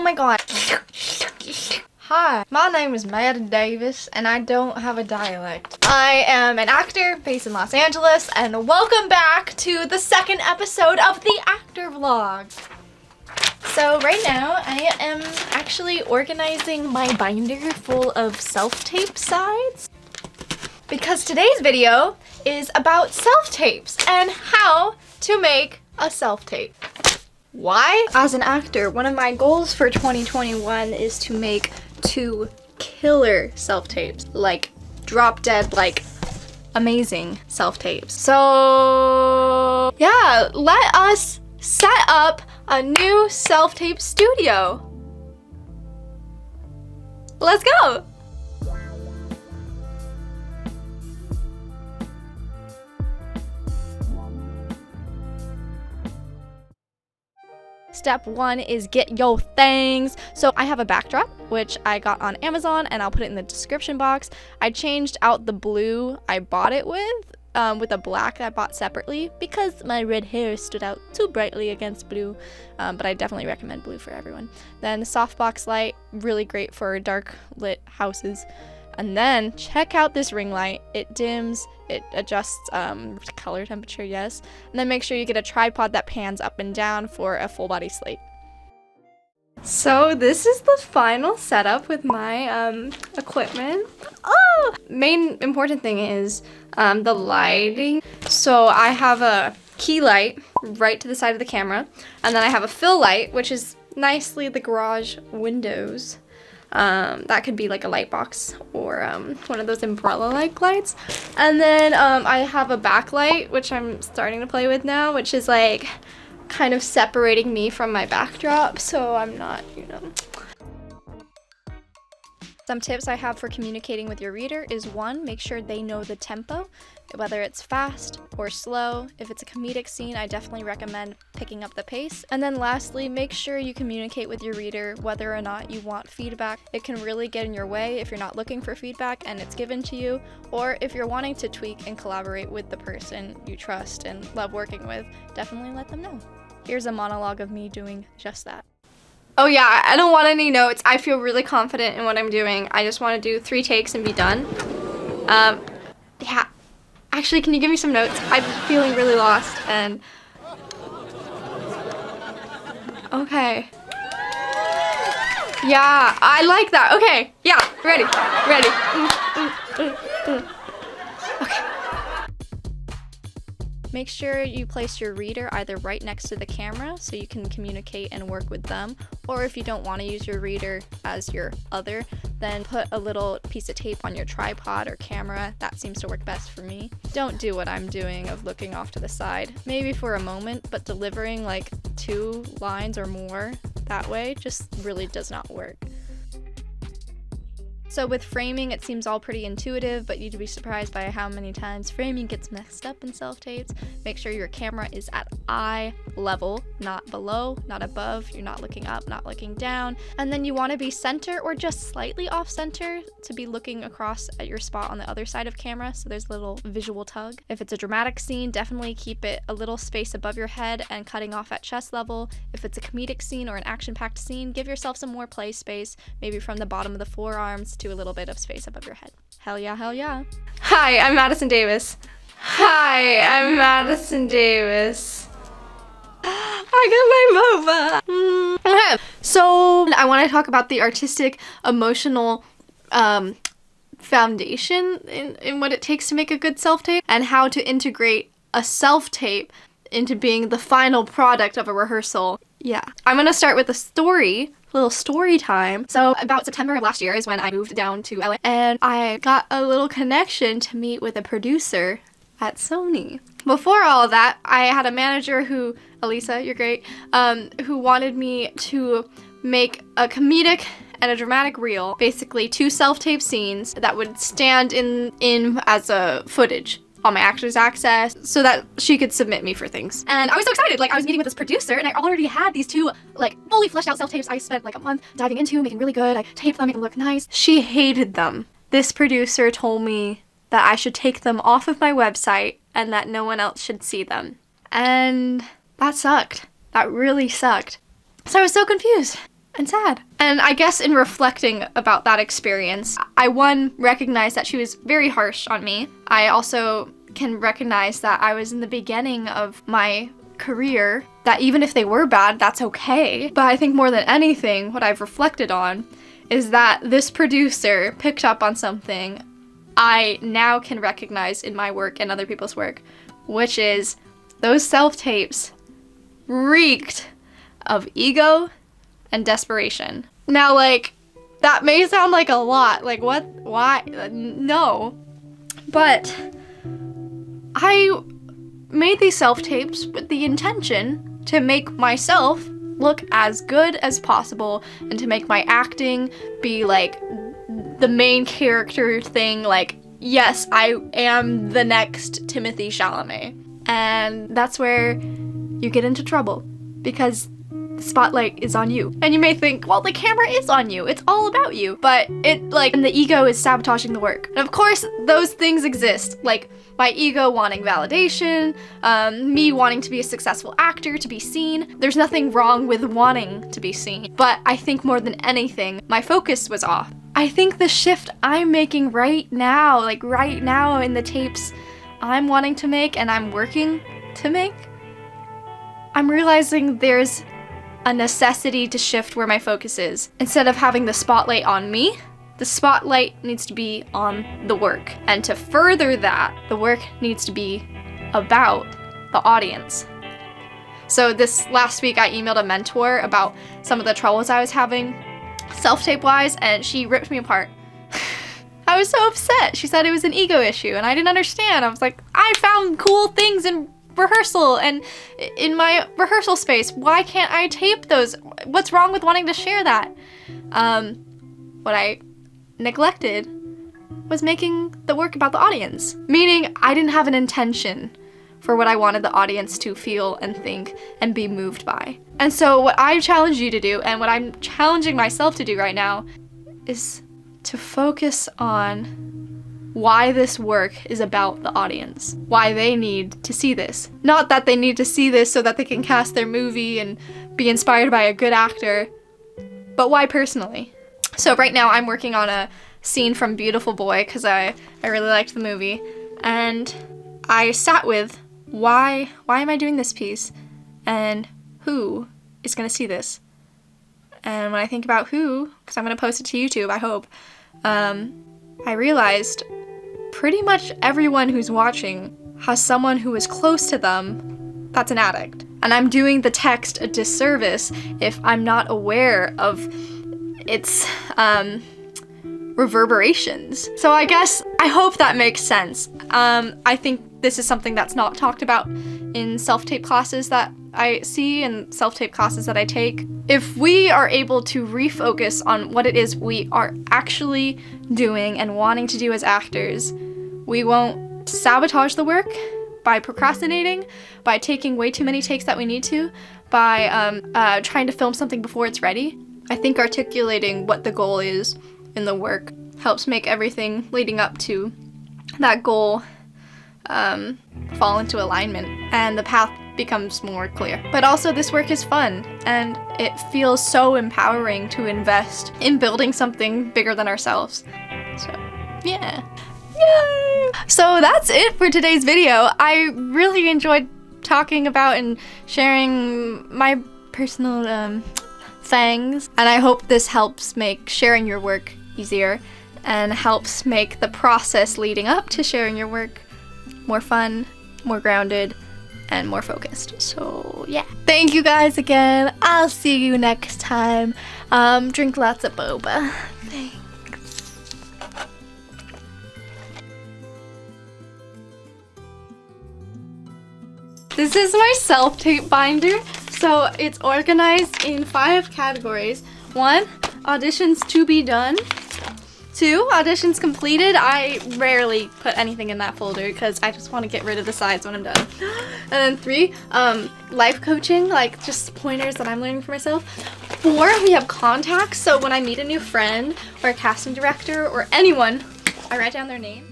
Oh my god. Hi, my name is Madison Davis, and I don't have a dialect. I am an actor based in Los Angeles, and welcome back to the second episode of the actor vlog. So right now, I am actually organizing my binder full of self-tape sides, because today's video is about self-tapes and how to make a self-tape. Why? As an actor, one of my goals for 2021 is to make 2 killer self-tapes, like drop dead, like amazing self-tapes. So yeah, let us set up a new self-tape studio. Let's go. Step 1 is get your things. So I have a backdrop, which I got on Amazon, and I'll put it in the description box. I changed out the blue I bought it with a black I bought separately because my red hair stood out too brightly against blue, but I definitely recommend blue for everyone. Then the softbox light, really great for dark lit houses. And then check out this ring light. It dims, it adjusts color temperature, yes. And then make sure you get a tripod that pans up and down for a full body slate. So this is the final setup with my equipment. Oh! Main important thing is the lighting. So I have a key light right to the side of the camera, and then I have a fill light, which is nicely the garage windows. That could be like a light box or one of those umbrella-like lights. And then I have a backlight, which I'm starting to play with now, which is like kind of separating me from my backdrop, so I'm not, you know. Some tips I have for communicating with your reader is 1, make sure they know the tempo, whether it's fast or slow. If it's a comedic scene, I definitely recommend picking up the pace. And then lastly, make sure you communicate with your reader whether or not you want feedback. It can really get in your way if you're not looking for feedback and it's given to you, or if you're wanting to tweak and collaborate with the person you trust and love working with, definitely let them know. Here's a monologue of me doing just that. Oh yeah, I don't want any notes. I feel really confident in what I'm doing. I just want to do 3 takes and be done. Yeah. Actually, can you give me some notes? I'm feeling really lost and... Okay. Yeah, I like that. Okay, yeah, ready. Okay. Make sure you place your reader either right next to the camera so you can communicate and work with them, or if you don't want to use your reader as your other, then put a little piece of tape on your tripod or camera. That seems to work best for me. Don't do what I'm doing of looking off to the side, maybe for a moment, but delivering like 2 lines or more that way just really does not work. So with framing, it seems all pretty intuitive, but you'd be surprised by how many times framing gets messed up in self-tapes. Make sure your camera is at eye level, not below, not above. You're not looking up, not looking down. And then you want to be center or just slightly off center to be looking across at your spot on the other side of camera, so there's a little visual tug. If it's a dramatic scene, definitely keep it a little space above your head and cutting off at chest level. If it's a comedic scene or an action-packed scene, give yourself some more play space, maybe from the bottom of the forearms to a little bit of space above your head. Hell yeah, hell yeah. Hi, I'm Madison Davis. Hi, I'm Madison Davis. I got my MOBA. Okay, so I want to talk about the artistic, emotional foundation in what it takes to make a good self-tape and how to integrate a self-tape into being the final product of a rehearsal. Yeah. I'm gonna start with a little story time. So about September of last year is when I moved down to LA, and I got a little connection to meet with a producer at Sony. Before all of that, I had a manager who, Elisa, you're great, who wanted me to make a comedic and a dramatic reel, basically 2 self-tape scenes that would stand in as a footage on my Actors Access so that she could submit me for things. And I was so excited. Like, I was meeting with this producer and I already had these 2 like fully fleshed out self-tapes I spent like a month diving into, making really good. I taped them, make them look nice. She hated them. This producer told me that I should take them off of my website and that no one else should see them. And that sucked. That really sucked. So I was so confused. and sad. And I guess in reflecting about that experience, I recognize that she was very harsh on me. I also can recognize that I was in the beginning of my career, that even if they were bad, that's okay. But I think more than anything, what I've reflected on is that this producer picked up on something I now can recognize in my work and other people's work, which is those self-tapes reeked of ego and desperation. Now, like, that may sound like a lot. Like, what? Why? No. But I made these self-tapes with the intention to make myself look as good as possible and to make my acting be like the main character thing. Like, yes, I am the next Timothée Chalamet. And that's where you get into trouble, because the spotlight is on you. And you may think, well, the camera is on you. It's all about you. But and the ego is sabotaging the work. And of course, those things exist. Like, my ego wanting validation, me wanting to be a successful actor, to be seen. There's nothing wrong with wanting to be seen. But I think more than anything, my focus was off. I think the shift I'm making right now in the tapes I'm wanting to make and I'm working to make, I'm realizing there's a necessity to shift where my focus is. Instead of having the spotlight on me, the spotlight needs to be on the work. And to further that, the work needs to be about the audience. So this last week, I emailed a mentor about some of the troubles I was having self-tape wise, and she ripped me apart. I was so upset. She said it was an ego issue, and I didn't understand. I was like, I found cool things in rehearsal and in my rehearsal space. Why can't I tape those? What's wrong with wanting to share that? What I neglected was making the work about the audience. Meaning, I didn't have an intention for what I wanted the audience to feel and think and be moved by. And so what I challenge you to do, and what I'm challenging myself to do right now, is to focus on why this work is about the audience. Why they need to see this. Not that they need to see this so that they can cast their movie and be inspired by a good actor, but why personally. So right now I'm working on a scene from Beautiful Boy because I really liked the movie, and I sat with why am I doing this piece, and who is going to see this? And when I think about who, because I'm going to post it to YouTube, I hope, I realized pretty much everyone who's watching has someone who is close to them that's an addict. And I'm doing the text a disservice if I'm not aware of its reverberations. So I hope that makes sense. I think this is something that's not talked about in self-tape classes that I see and self-tape classes that I take. If we are able to refocus on what it is we are actually doing and wanting to do as actors, we won't sabotage the work by procrastinating, by taking way too many takes that we need to, by trying to film something before it's ready. I think articulating what the goal is in the work helps make everything leading up to that goal fall into alignment, and the path becomes more clear. But also, this work is fun, and it feels so empowering to invest in building something bigger than ourselves. So, yeah. Yay! So that's it for today's video. I really enjoyed talking about and sharing my personal things, and I hope this helps make sharing your work easier and helps make the process leading up to sharing your work more fun, more grounded, and more focused. So yeah. Thank you guys again. I'll see you next time. Drink lots of boba. Thanks. This is my self-tape binder. So it's organized in 5 categories. 1, auditions to be done. 2, auditions completed. I rarely put anything in that folder because I just want to get rid of the sides when I'm done. And then 3, life coaching, like just pointers that I'm learning for myself. 4, we have contacts. So when I meet a new friend or a casting director or anyone, I write down their name.